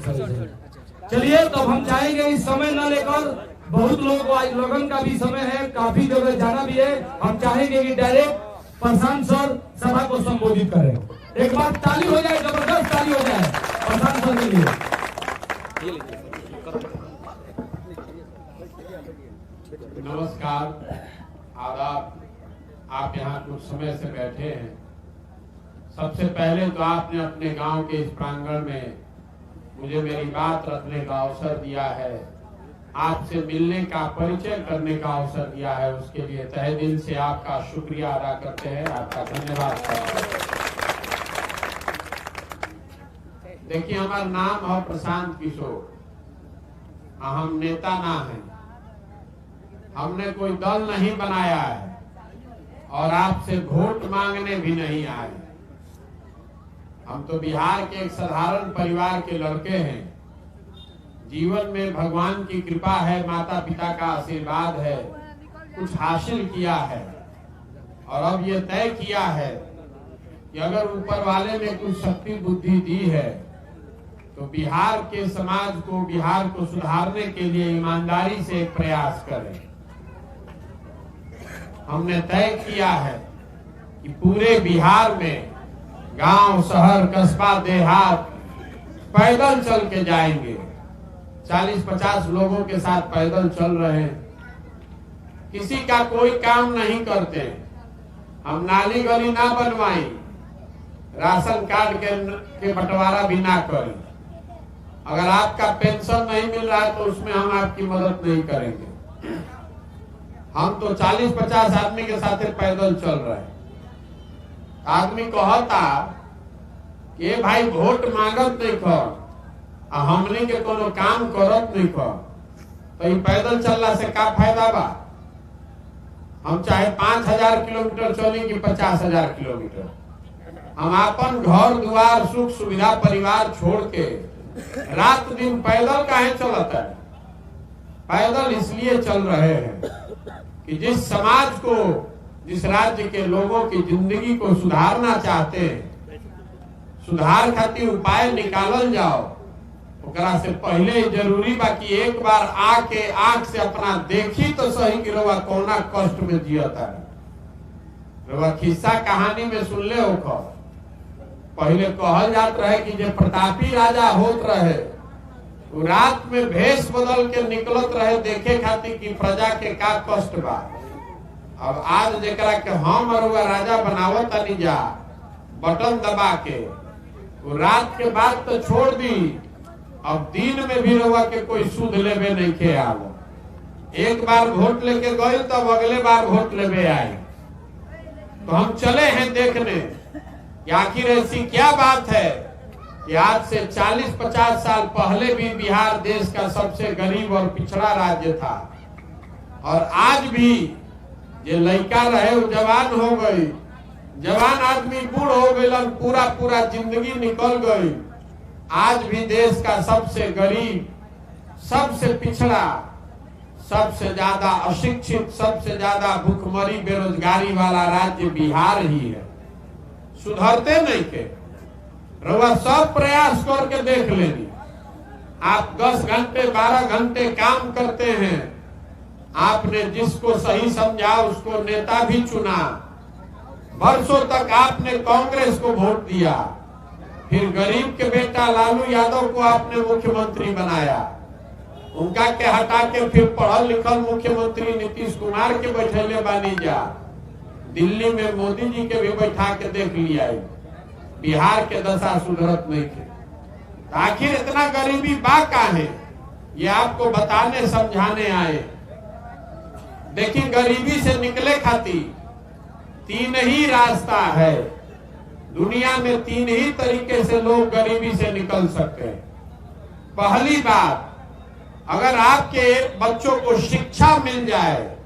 चलिए तो हम जाएंगे, इस समय न लेकर, बहुत लोगों को आज लगन का भी समय है, काफी जगह जाना भी है। हम चाहेंगे कि डायरेक्ट प्रशांत सर सभा को संबोधित करें। एक बार ताली हो जाए, जबरदस्त ताली हो जाए प्रशांत सर के लिए। नमस्कार, आदाब। आप यहाँ कुछ समय से बैठे हैं। सबसे पहले तो आपने अपने गांव के इस प्रांगण में मुझे मेरी बात रखने का अवसर दिया है, आपसे मिलने का, परिचय करने का अवसर दिया है, उसके लिए तहे दिल से आपका शुक्रिया अदा करते हैं, आपका धन्यवाद करते हैं। देखिए, हमारा नाम है प्रशांत किशोर, हम नेता ना हैं, हमने कोई दल नहीं बनाया है और आपसे वोट मांगने भी नहीं आए। हम तो बिहार के एक साधारण परिवार के लड़के हैं। जीवन में भगवान की कृपा है, माता पिता का आशीर्वाद है, कुछ हासिल किया है और अब ये तय किया है कि अगर ऊपर वाले ने कुछ शक्ति बुद्धि दी है तो बिहार के समाज को, बिहार को सुधारने के लिए ईमानदारी से एक प्रयास करें। हमने तय किया है कि पूरे बिहार में गांव, शहर, कस्बा, देहात पैदल चल के जाएंगे। 40-50 लोगों के साथ पैदल चल रहे हैं। किसी का कोई काम नहीं करते। हम नाली गली ना बनवाई, राशन कार्ड के बंटवारा भी ना करें। अगर आपका पेंशन नहीं मिल रहा है तो उसमें हम आपकी मदद नहीं करेंगे। हम तो 40-50 आदमी के साथ पैदल चल रहे हैं। आदमी कहता कि भाई वोट मांगत नहीं कर, हमने के कोनो काम करत नहीं कर, तो पैदल चलना से का फायदा बा? हम चाहे 5000 किलोमीटर चली कि 50,000 किलोमीटर, हम अपन घर द्वार, सुख सुविधा, परिवार छोड़ के रात दिन पैदल काहे चलता है? पैदल इसलिए चल रहे हैं कि जिस समाज को, जिस राज्य के लोगों की जिंदगी को सुधारना चाहते हैं, सुधार खातिर उपाय निकालल जाओ, ओकरा से पहले जरूरी बा कि एक बार आके आंख से अपना देखी तो सही कि रवा कौना कष्ट में जियता है। रवा किस्सा कहानी में सुन ले हो, पहले कहल जात रहे कि जो प्रतापी राजा होत रहे वो रात में भेष बदल के निकलत रहे देखे खातिर कि प्रजा के का कष्ट बा। अब आज जेकरा के हम और राजा बनावत नहीं जा, बटन दबा के, वो रात के बाद तो छोड़ दी, अब दिन में भी रवा के कोई सूद लेवे नहीं के आलो। एक बार वोट लेके गए तब अगले बार वोट लेवे आए। तो हम चले हैं देखने कि आखिर ऐसी क्या बात है कि आज से 40-50 साल पहले भी बिहार देश का सबसे गरीब और पिछड़ा राज्य था और आज भी ये लड़का रहे वो जवान हो गई, जवान आदमी बूढ़ हो गई, पूरा जिंदगी निकल गई। आज भी देश का सबसे गरीब, सबसे पिछड़ा, सबसे ज्यादा अशिक्षित, सबसे ज्यादा भूखमरी, बेरोजगारी वाला राज्य बिहार ही है। सुधरते नहीं के रवा सब प्रयास करके देख लेनी। आप 10 घंटे 12 घंटे काम करते हैं, आपने जिसको सही समझा उसको नेता भी चुना, वर्षों तक आपने कांग्रेस को वोट दिया, फिर गरीब के बेटा लालू यादव को आपने मुख्यमंत्री बनाया, उनका के हटा के फिर पढ़ल लिखल मुख्यमंत्री नीतीश कुमार के बैठे बानी जा, दिल्ली में मोदी जी के भी बैठा के देख लिया, बिहार के दशा सुधरत नहीं थे। आखिर इतना गरीबी बा काहे, ये आपको बताने समझाने आए। देखिए, गरीबी से निकले खातिर 3 ही रास्ता है। दुनिया में 3 ही तरीके से लोग गरीबी से निकल सकते हैं। पहली बात, अगर आपके बच्चों को शिक्षा मिल जाए,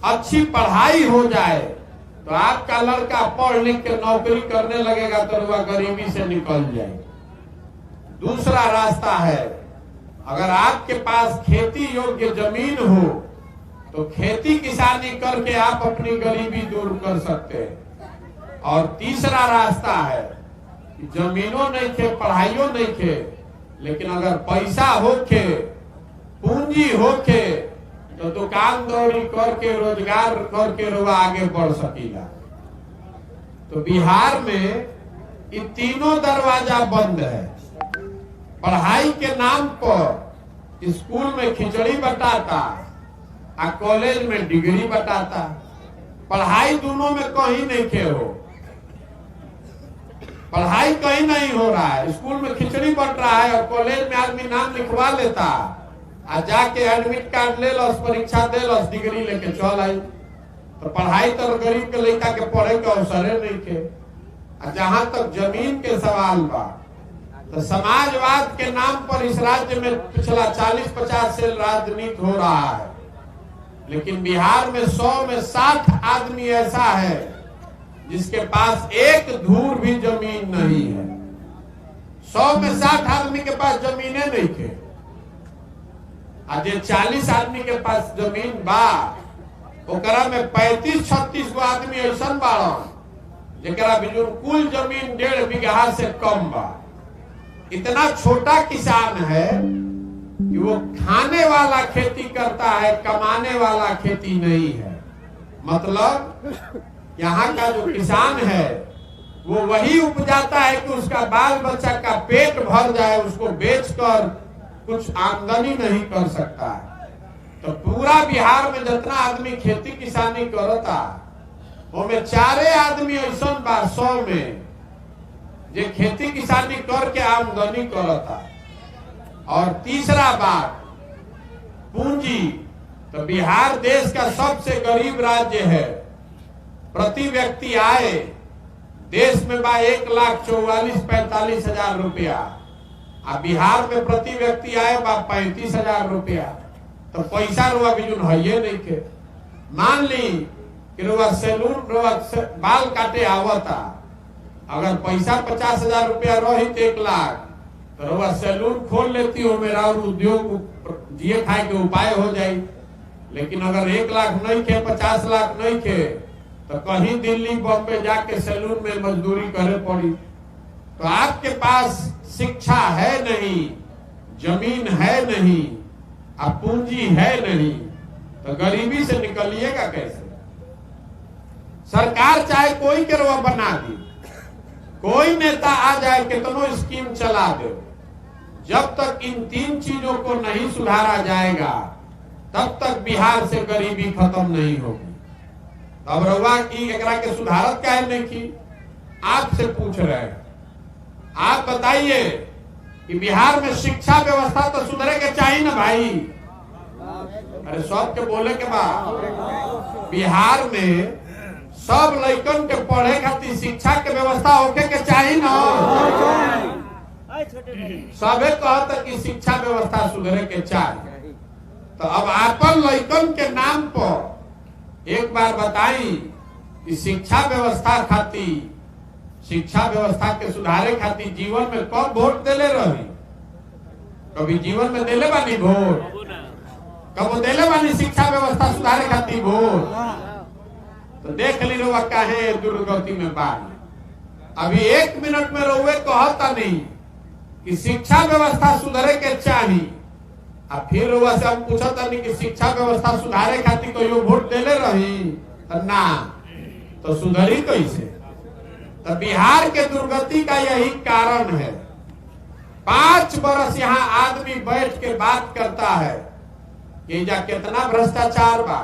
अच्छी पढ़ाई हो जाए, तो आपका लड़का पढ़ लिख के नौकरी करने लगेगा तो वह गरीबी से निकल जाए। दूसरा रास्ता है, अगर आपके पास खेती योग्य जमीन हो तो खेती किसानी करके आप अपनी गरीबी दूर कर सकते हैं। और तीसरा रास्ता है, जमीनों नहीं थे, पढ़ाइयों नहीं थे, लेकिन अगर पैसा होके, पूंजी होके, तो दुकान दौड़ी करके, रोजगार करके रुआ आगे बढ़ सकीला। तो बिहार में ये तीनों दरवाजा बंद है। पढ़ाई के नाम पर स्कूल में खिचड़ी बटाता और कॉलेज में डिग्री बटाता। पढ़ाई दोनों में कहीं नहीं खे हो, पढ़ाई कहीं नहीं हो रहा है। स्कूल में खिचड़ी बट रहा है और कॉलेज में आदमी नाम लिखवा लेता और जाके एडमिट कार्ड ले लो, परीक्षा दे लो, डिग्री लेके चल आई। तो पढ़ाई तो गरीब के लड़का के पढ़े के अवसर नहीं थे। जहां तक जमीन के सवाल बा, तो समाजवाद के नाम पर इस राज्य में पिछला 40-50 से राजनीति हो रहा है, लेकिन बिहार में 100 में 60 आदमी ऐसा है जिसके पास एक धूर भी जमीन नहीं है। 100 में 60 आदमी के पास जमीने नहीं थे। आज 40 आदमी के पास जमीन बा, ओकरा में 35-36 गो आदमी ऐसा बाड़न जेकरा बिजुन कुल जमीन 1.5 बीघा से कम बा। इतना छोटा किसान है कि वो खाने वाला खेती करता है, कमाने वाला खेती नहीं है। मतलब यहाँ का जो किसान है वो वही उपजाता है कि उसका बाल बच्चा का पेट भर जाए, उसको बेचकर कुछ आमदनी नहीं कर सकता है। तो पूरा बिहार में जितना आदमी खेती किसानी करता, उसमें 4 आदमी ऐसा बा 100 में जे खेती किसानी करके आमदनी करता। और तीसरा बात, पूंजी। तो बिहार देश का सबसे गरीब राज्य है। प्रति व्यक्ति आय देश में बा 1,44,45 हजार रुपया, और बिहार में प्रति व्यक्ति आय बा 35,000 रुपया। तो पैसा रुआ बिजुन है नहीं के। मान ली कि रुआ सैलून रुआ बाल काटे आवता, अगर पैसा 50,000 रुपया रही तो 1 लाख, तो रुआ सैलून खोल लेती हो, मेरा उद्योग जिए खाए के उपाय हो जाए। लेकिन अगर 1 लाख नहीं खे, 50 लाख नहीं खे, तो कहीं दिल्ली बॉम्बे जाके सैलून में मजदूरी करे पड़ी। तो आपके पास शिक्षा है नहीं, जमीन है नहीं, अब पूंजी है नहीं, तो गरीबी से निकलिएगा कैसे? सरकार चाहे कोई के रुआ बना दी, कोई नेता आ जाए कितनों स्कीम चला दे, जब तक इन 3 चीजों को नहीं सुधारा जाएगा तब तक बिहार से गरीबी खत्म नहीं होगी। अब रउआ की एकरा के सुधारत काहे नहीं की? आपसे पूछ रहे हैं। आप बताइए कि बिहार में शिक्षा व्यवस्था तो सुधरे के चाहिए ना भाई। अरे सब के बोले के बाद बिहार में सब लड़कन के पढ़े खातिर शिक्षा के व्यवस्था होके के चाहिए ना। सबे कहता कि शिक्षा व्यवस्था सुधरे के चाहिए। तो अब आपन लड़कन के नाम पर एक बार बताई कि शिक्षा व्यवस्था खातिर, शिक्षा व्यवस्था के सुधारे खातिर जीवन में कब वोट देले रही? कभी जीवन में देले बानी वोट? कब देले बानी शिक्षा व्यवस्था सुधारे खातिर वोट? तो देख ली रउआ काहे दुर्गति में बानी। अभी 1 मिनट में रउए कहता नहीं कि शिक्षा व्यवस्था सुधरे के चाहिए, आ फिर रउआ से हम पूछता नहीं कि शिक्षा व्यवस्था सुधारे खातिर कोई वोट देले रही? तो ना, तो सुधरी कैसे? तो बिहार के दुर्गति का यही कारण है। 5 बरस यहाँ आदमी बैठ के बात करता है कि जा कितना भ्रष्टाचार बा,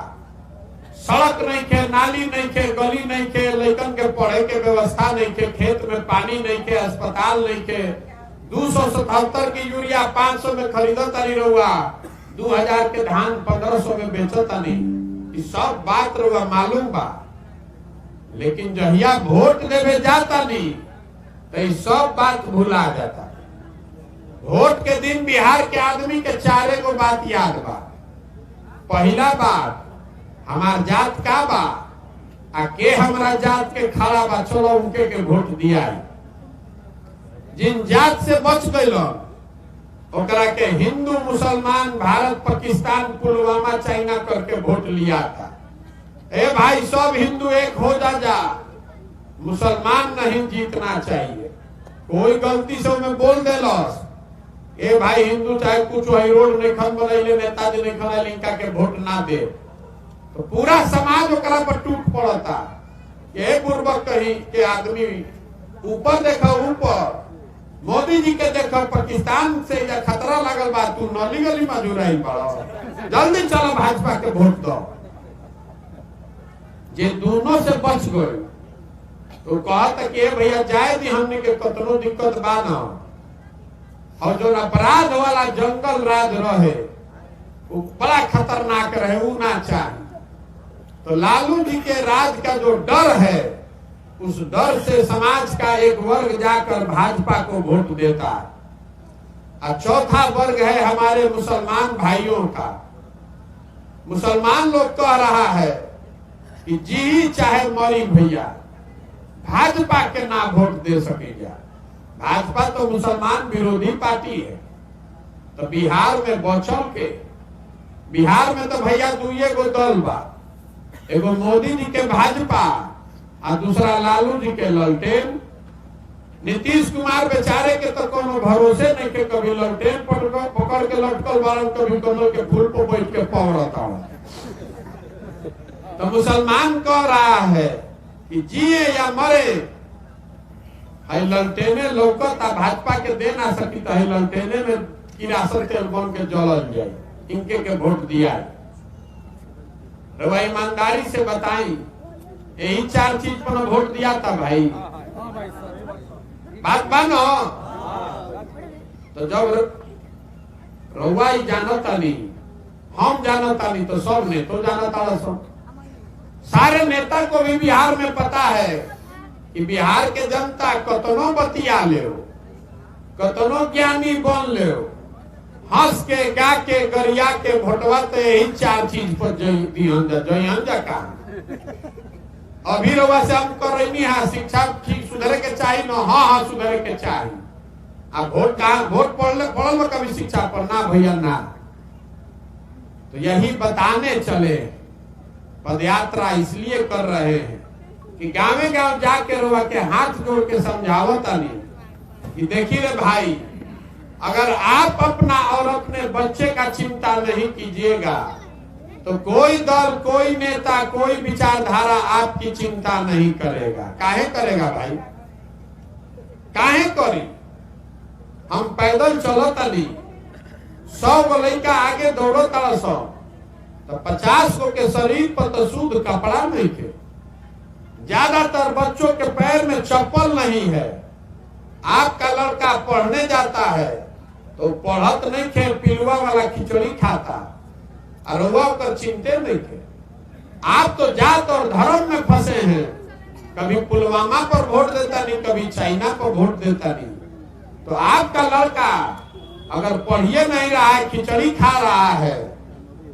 सड़क नहीं खे, नाली नहीं खे, गली नहीं खे, लड़कन के पढ़े के व्यवस्था नहीं खे, खेत में पानी नहीं खे, अस्पताल नहीं खे, 277 की यूरिया 500 में खरीदता नहीं रहुआ, 2000 के धान 1500 में बेचता नहीं। इस सब बात रहुआ मालूम बा, लेकिन जहिया वोट देवे जाता नहीं तो ये सब बात भुला जाता। वोट के दिन बिहार के आदमी के 4 गो बात याद बा। पहला बात, हमार जात का बा, आ के हमरा जात के खड़ा बा, चलो उनके के वोट दिया। जिन जात से बच गइल ओकरा के हिंदू मुसलमान भारत पाकिस्तान पुलवामा चाइना करके वोट लिया था। ए भाई सब हिंदू एक हो जा, मुसलमान नहीं जीतना चाहिए। कोई गलती से उन्हें बोल देलस ए भाई हिंदू चाहे कुछ वही रोड नहीं खन बनैले, नेताजी नहीं खन इनका के वोट ना दे, तो पूरा समाज ओकरा पर टूट पड़ता। ये पूर्वक कही के आदमी ऊपर देखो, ऊपर मोदी जी के देखो, पाकिस्तान से या खतरा लगल बा, तू नली गली मजूराई पड़ो, जल्दी चलो भाजपा के वोट दो। जे दोनों से बच गए तो कहता कि भैया जाए दी, हमने के कतनो दिक्कत बा ना, और जो अपराध वाला जंगल राज रहे वो बड़ा खतरनाक रहे, वो ना चाहे। तो लालू जी के राज का जो डर है, उस डर से समाज का एक वर्ग जाकर भाजपा को वोट देता है। और चौथा वर्ग है हमारे मुसलमान भाइयों का। मुसलमान लोग कह रहा है कि जी चाहे मरी भैया, भाजपा के ना वोट दे सकेगा। भाजपा तो मुसलमान विरोधी पार्टी है। तो बिहार में बचल के, बिहार में तो भैया दुइये गो दल बा, एगो मोदी जी के भाजपा और दूसरा लालू जी के ललटेन। नीतीश कुमार बेचारे के तो कोनो भरोसे नहीं के, कभी ललटेन पकड़ के लटकल बारन, कभी कमल के फूल पर बैठ के पौड़ता। तो मुसलमान कह रहा है कि जिए या मरे, हई ललटेने लौकता, भाजपा के दे ना सकी तो हई ललटेने में किरासन तेल बन के जलल जाए, इनके के वोट दिया। भाई ईमानदारी से बताई, यही चार चीज पर वोट दिया था भाई, बात बनो। तो जब रउआ ही जानता नहीं, हम जानता नहीं, तो सब ने तो जानता। सब सारे नेता को भी बिहार में पता है कि बिहार के जनता कतनो बतिया ले, कतनो ज्ञानी बन ले, हंस के गा के गरिया के भोटवा तो यही चार चीज पर जइहन जा का। अभी रउआ से हम कर रही है, शिक्षा ठीक सुधरे के चाहिए ना, हाँ सुधरे के चाहिए। अब वोट कहा, वोट पढ़ल में कभी शिक्षा पर ना भैया ना। तो यही बताने चले, पदयात्रा इसलिए कर रहे हैं कि गाँव गाँव जाके रउआ के हाथ जोड़ के समझावता नहीं कि देखिए रे भाई, अगर आप अपना और अपने बच्चे का चिंता नहीं कीजिएगा तो कोई दल, कोई नेता, कोई विचारधारा आपकी चिंता नहीं करेगा। काहे करेगा भाई, काहे करी? हम पैदल चलता नहीं, 100 गो लड़का आगे दौड़ता 100, तो 50 गो के शरीर पर तो शुद्ध कपड़ा नहीं थे। ज्यादातर बच्चों के पैर में चप्पल नहीं है। आपका लड़का पढ़ने जाता है तो पढ़त नहीं थे, पिलुआ वाला खिचड़ी खाता, और कर चिंते नहीं थे। आप तो जात और धर्म में फंसे हैं, कभी पुलवामा पर वोट देता नहीं, कभी चाइना पर वोट देता नहीं। तो आपका लड़का अगर पढ़िए नहीं रहा है, खिचड़ी खा रहा है,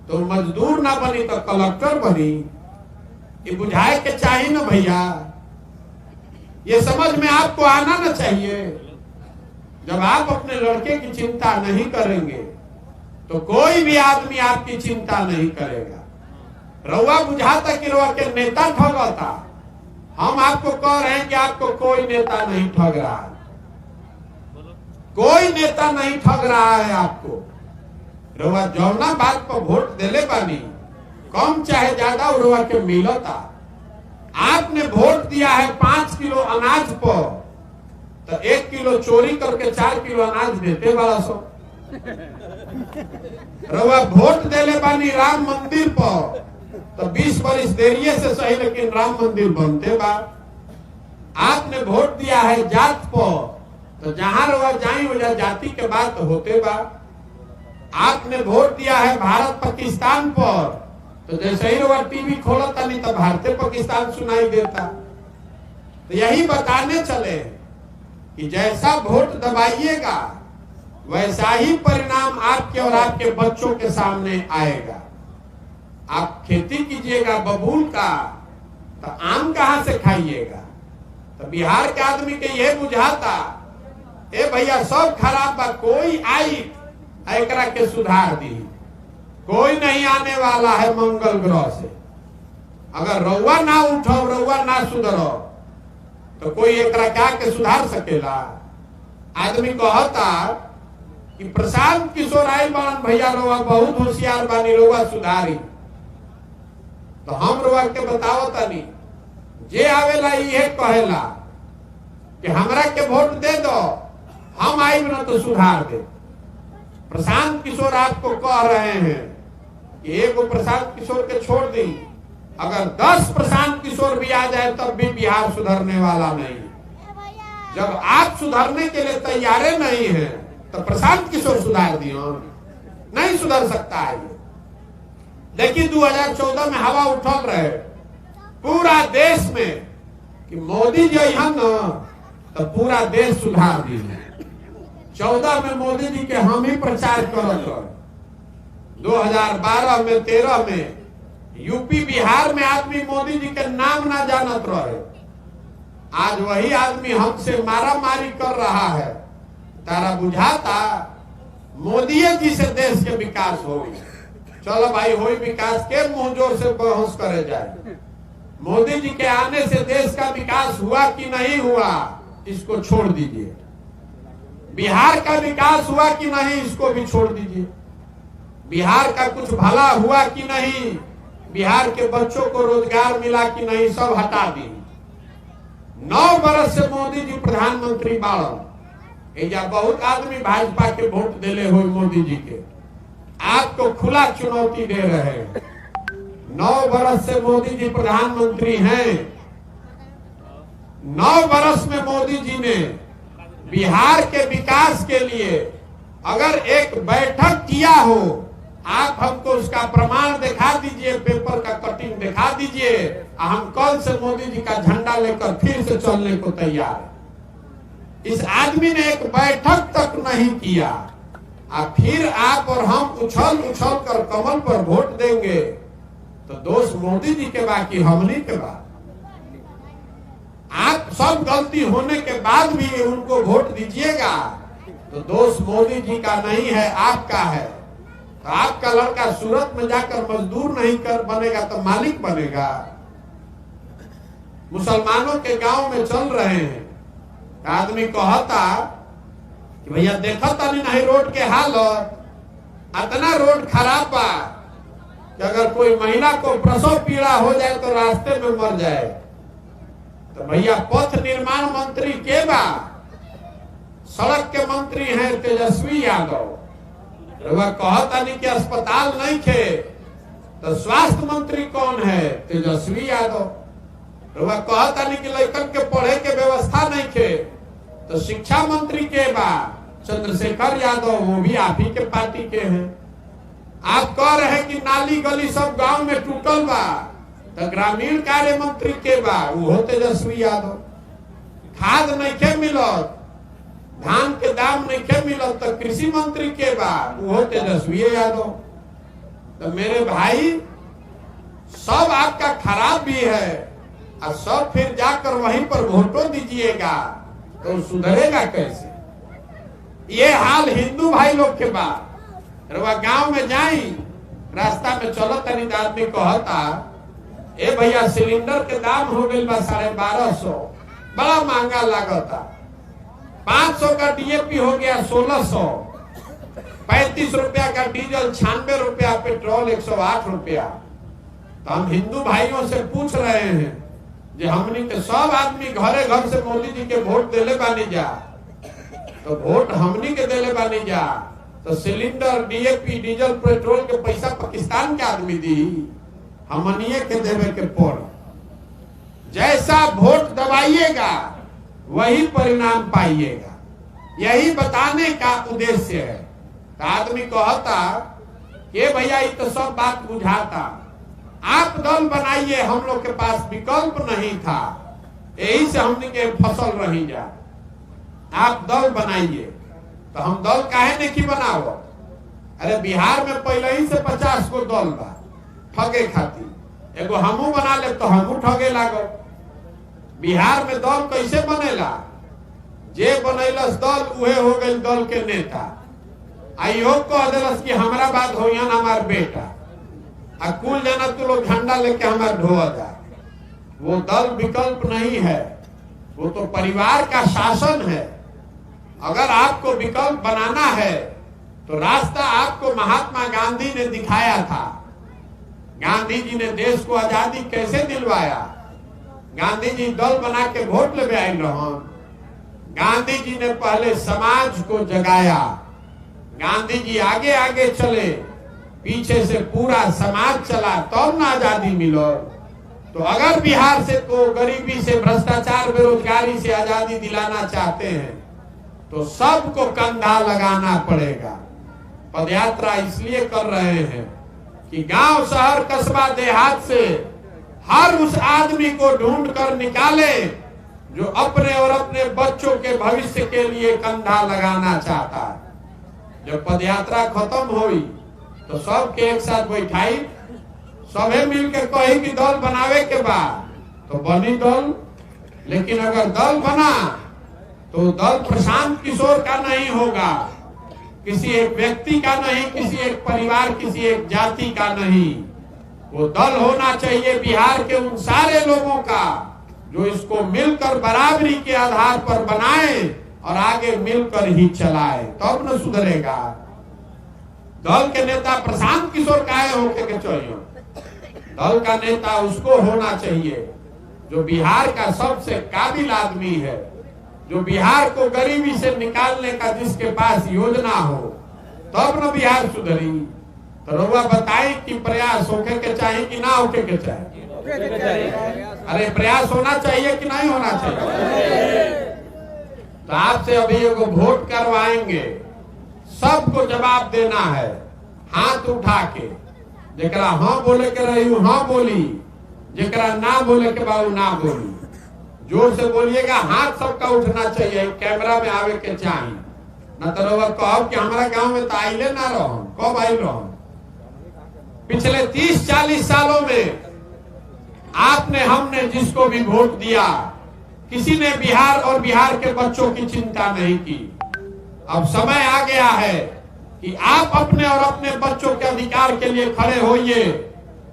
तो मजदूर ना बनी तो कलेक्टर बनी। ये बुझाए के चाहिए ना भैया, ये समझ में आपको आना ना चाहिए। जब आप अपने लड़के की चिंता नहीं करेंगे तो कोई भी आदमी आपकी चिंता नहीं करेगा। रउआ बुझाता कि रउआ के नेता ठगता, हम आपको कह रहे हैं कि आपको कोई नेता नहीं ठग रहा है, कोई नेता नहीं ठग रहा है आपको। रउआ जौना बात पर वोट देले बानी, कम चाहे ज्यादा रउआ के मिलता। आपने वोट दिया है 5 किलो अनाज पर, तो 1 किलो चोरी करके 4 किलो अनाज देते वाला सो। रउआ वोट देले बानी राम मंदिर पर, तो 20 बरिस देरिये से सही लेकिन राम मंदिर बनते बा। आपने वोट दिया है जात पर, तो जहां रउआ जाई वजह जाति के बात होते बा। आपने वोट दिया है भारत पाकिस्तान पर, तो जैसे ही रउआ टीवी खोलता नहीं तो भारतीय पाकिस्तान सुनाई देता। तो यही बताने चले कि जैसा वोट दबाइएगा वैसा ही परिणाम आपके और आपके बच्चों के सामने आएगा। आप खेती कीजिएगा बबूल का, तो आम कहां से खाइएगा? तो बिहार के आदमी के ये बुझाता, ए भैया सब खराब बा, कोई आई एकरा के सुधार दी, कोई नहीं आने वाला है मंगल ग्रह से। अगर रउआ ना उठो, रउआ ना सुधरो, तो कोई एकरा क्या के सुधार सकेला? आदमी कहता कि प्रशांत किशोर आयल बान भैया रोवा बहुत होशियार बानी रोवा सुधारी। तो हम रोवा के बताओ तनी जे आवेला ये कहेला कि हमरा के वोट दे दो, हम आई ना तो सुधार दे। प्रशांत किशोर आपको कह रहे हैं कि एक प्रशांत किशोर के छोड़ दी, अगर 10 प्रशांत किशोर भी आ जाए तब भी बिहार सुधरने वाला नहीं। जब आप सुधरने के लिए तैयार नहीं है तो प्रशांत किशोर सुधार दियो, नहीं सुधर सकता है। देखिए 2014 में हवा उठल रहे पूरा देश में कि मोदी जी यहाँ न तो पूरा देश सुधार दी। 14 में मोदी जी के हम ही प्रचार करत रहे। 2012 में 13 में यूपी बिहार में आदमी मोदी जी के नाम ना जानत रहे। आज वही आदमी हमसे मारा मारी कर रहा है। तारा बुझाता मोदी जी से देश के विकास हो। चलो भाई हो विकास के मुंह जोर से बहस करे जाए। मोदी जी के आने से देश का विकास हुआ कि नहीं हुआ इसको छोड़ दीजिए। बिहार का विकास हुआ कि नहीं इसको भी छोड़ दीजिए। बिहार का कुछ भला हुआ कि नहीं, बिहार के बच्चों को रोजगार मिला कि नहीं, सब हटा दी। 9 बरस से मोदी जी प्रधानमंत्री बाड़न। एजा बहुत आदमी भाजपा के वोट देले हुए मोदी जी के, आपको खुला चुनौती दे रहे हैं। 9 बरस से मोदी जी प्रधानमंत्री हैं। 9 बरस में मोदी जी ने बिहार के विकास के लिए अगर एक बैठक किया हो, आप हमको उसका प्रमाण दिखा दीजिए, पेपर का कटिंग दिखा दीजिए। हम कल से मोदी जी का झंडा लेकर फिर से चलने को तैयार है। इस आदमी ने एक बैठक तक नहीं किया, फिर आप और हम उछल उछल कर कमल पर वोट देंगे तो दोष मोदी जी के बाद कि हमनी के बाद। आप सब गलती होने के बाद भी उनको वोट दीजिएगा तो दोष मोदी जी का नहीं है, आपका है। तो आपका लड़का सूरत में जाकर मजदूर नहीं कर बनेगा तो मालिक बनेगा। मुसलमानों के गांव में चल रहे हैं, आदमी कहता कि भैया देखा तनी नहीं रोड के हालत, इतना रोड खराब बा कि अगर कोई महिला को प्रसव पीड़ा हो जाए तो रास्ते में मर जाए। तो भैया पथ निर्माण मंत्री के बा? सड़क के मंत्री हैं तेजस्वी यादव। वह कहता नहीं कि अस्पताल नहीं थे तो स्वास्थ्य मंत्री कौन है? तेजस्वी यादव। वह कहता नहीं कि लड़कन के पढ़े के व्यवस्था नहीं थे तो शिक्षा मंत्री के बा? चंद्रशेखर यादव, वो भी आप ही के पार्टी के हैं। आप कह रहे हैं कि नाली गली सब गांव में टूटल बा तो ग्रामीण कार्य मंत्री के बा? वो तेजस्वी यादव। खाद नहीं के मिलत, धान के दाम नहीं के मिलत तो कृषि मंत्री के बा? वो तेजस्वी यादव। तो मेरे भाई सब आपका खराब भी है और सब फिर जाकर वहीं पर वोटों दीजिएगा तो सुधरेगा कैसे? ये हाल हिंदू भाई लोग के बाद। गांव में जाई रास्ता में चलो तनी आदमी कहता ए भैया सिलेंडर के दाम हो गई बा 1250, बड़ा महंगा लागता। 500 का डीएपी हो गया 1600, 35 रुपया का डीजल, 96 रुपया पेट्रोल, 108 रुपया। तो हम हिंदू भाइयों से पूछ रहे हैं जे हमनी के सब आदमी घरे घर से मोदी जी के वोट देले बानी जा, तो वोट हमनी के देले बानी जा, तो सिलेंडर, डीएपी, डीजल, पेट्रोल के पैसा पाकिस्तान के आदमी दी, हमनिए के देवे के पड़। जैसा वोट दबाइएगा वही परिणाम पाइएगा, यही बताने का उद्देश्य है। तो आदमी कहता कि भैया ये तो सब बात बुझाता, आप दल बनाइए, हम लोग के पास विकल्प नहीं था, यही से हमने के फसल रही जा। आप दल बनाइए। तो हम दल काहे नहीं बनाओ? अरे बिहार में पहले ही से 50 को दल बा ठगे खातिर, एगो हमू बना ले तो हमू ठगे लागो। बिहार में दल कैसे बनेला? जे बनैलस दल उहे हो गई दल के नेता। आइयो कह दिलस कि हमारा बात हो हमार बेटा, आ कुल जाना तू लोग झंडा लेके हमारे ढोआ जा। वो दल विकल्प नहीं है, वो तो परिवार का शासन है। अगर आपको विकल्प बनाना है तो रास्ता आपको महात्मा गांधी ने दिखाया था। गांधी जी ने देश को आजादी कैसे दिलवाया। गांधी जी दल बना के वोट ले आए रहन। गांधी जी ने पहले समाज को जगाया। गांधी जी आगे आगे चले, पीछे से पूरा समाज चला, तब ना आजादी मिलो। तो अगर बिहार से को गरीबी से, भ्रष्टाचार, बेरोजगारी से आजादी दिलाना चाहते हैं तो सबको कंधा लगाना पड़ेगा। पदयात्रा इसलिए कर रहे हैं कि गांव, शहर, कस्बा, देहात से हर उस आदमी को ढूंढ कर निकाले जो अपने और अपने बच्चों के भविष्य के लिए कंधा लगाना चाहता है। जब पदयात्रा खत्म हुई तो सबके एक साथ बैठाई, सभी मिलकर कही कि दल बनावे के बाद तो बनी दल। लेकिन अगर दल बना तो दल प्रशांत किशोर का नहीं होगा, किसी एक व्यक्ति का नहीं, किसी एक परिवार, किसी एक जाति का नहीं। वो दल होना चाहिए बिहार के उन सारे लोगों का जो इसको मिलकर बराबरी के आधार पर बनाए और आगे मिलकर ही चलाए, तब न सुधरेगा। दल के नेता प्रशांत किशोर काहे होके के चाहिए। दल का नेता उसको होना चाहिए जो बिहार का सबसे काबिल आदमी है, जो बिहार को गरीबी से निकालने का जिसके पास योजना हो, तब न बिहार सुधरी। तो रउआ बताई कि प्रयास होके के चाहिए कि ना होके के चाहिए। अरे प्रयास होना चाहिए कि नहीं होना चाहिए। तो आपसे अभी एगो वोट करवाएंगे, सबको जवाब देना है हाथ उठा के। जेकरा हाँ बोले के रही हाँ बोली, जेकरा ना बोले के बाबू ना बोली। जोर से बोलिएगा, हाथ सबका उठना चाहिए, कैमरा में आवे के चाहिए। न तो रउआ कहब कि हमारा गांव में तो आइले ना रहो। कब आई रहो? पिछले 30-40 सालों में आपने, हमने जिसको भी वोट दिया, किसी ने बिहार और बिहार के बच्चों की चिंता नहीं की। अब समय आ गया है कि आप अपने और अपने बच्चों के अधिकार के लिए खड़े होइए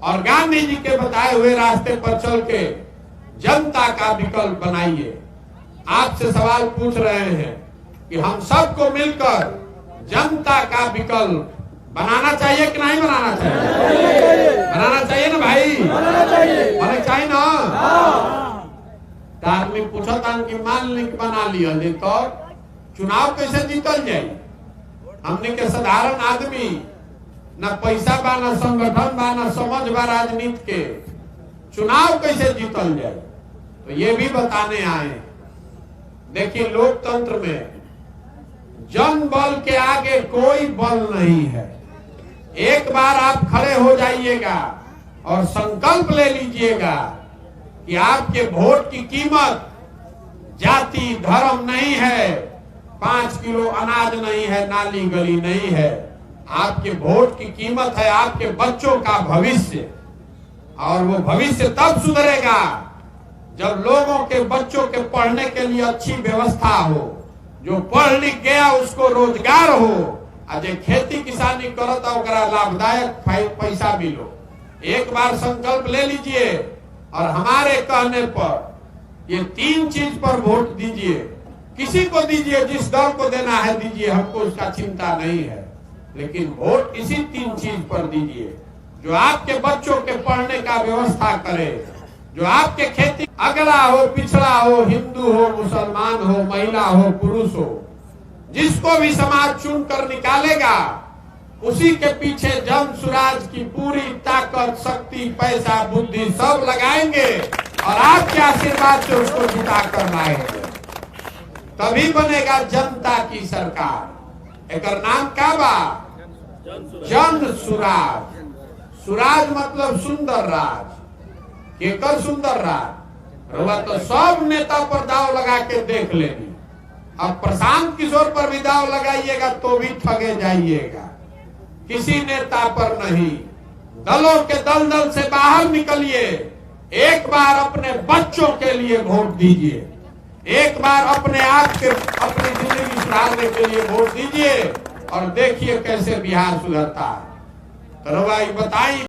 और गांधी जी के बताए हुए रास्ते पर चल के जनता का विकल्प बनाइए। आपसे सवाल पूछ रहे हैं कि हम सबको मिलकर जनता का विकल्प बनाना चाहिए कि नहीं बनाना चाहिए? बनाना चाहिए ना भाई? बनाना चाहिए ना। तो आदमी पूछता कि मान ली बना लिया तो चुनाव कैसे जीतल जाये? हमने के साधारण आदमी, न पैसा बा, न संगठन बा, न समझ बा राजनीति के, चुनाव कैसे जीतल जाए? तो ये भी बताने आए। देखिए, लोकतंत्र में जन बल के आगे कोई बल नहीं है। एक बार आप खड़े हो जाइएगा और संकल्प ले लीजिएगा कि आपके वोट की कीमत जाति, धर्म नहीं है, 5 किलो अनाज नहीं है, नाली गली नहीं है। आपके वोट की कीमत है आपके बच्चों का भविष्य। और वो भविष्य तब सुधरेगा जब लोगों के बच्चों के पढ़ने के लिए अच्छी व्यवस्था हो, जो पढ़ लिख गया उसको रोजगार हो, और जो खेती किसानी करता ओकरा लाभदायक पैसा मिलो। एक बार संकल्प ले लीजिए और हमारे कहने पर ये 3 चीज पर वोट दीजिए। किसी को दीजिए, जिस दल को देना है दीजिए, हमको उसका चिंता नहीं है, लेकिन वोट इसी 3 चीज पर दीजिए जो आपके बच्चों के पढ़ने का व्यवस्था करे, जो आपके खेती, अगला हो, पिछड़ा हो, हिंदू हो, मुसलमान हो, महिला हो, पुरुष हो, जिसको भी समाज चुन कर निकालेगा उसी के पीछे जन सुराज की पूरी ताकत, शक्ति, पैसा, बुद्धि सब लगाएंगे और आपके आशीर्वाद से उसको जिता कर लाएंगे। तभी बनेगा जनता की सरकार। एक नाम क्या बा? जन सुराज। सुराज मतलब सुंदर राज। केकर सुंदर राज? रउआ तो सब नेता पर दाव लगा के देख लेनी। अब प्रशांत किशोर पर भी दाव लगाइएगा तो भी ठगे जाइएगा। किसी नेता पर नहीं। दलों के दलदल से बाहर निकलिए। एक बार अपने बच्चों के लिए वोट दीजिए। एक बार अपने आप के, अपनी जिंदगी सुधारने के लिए वोट दीजिए और देखिए कैसे बिहार सुधरता है। तो रउआ बताइए।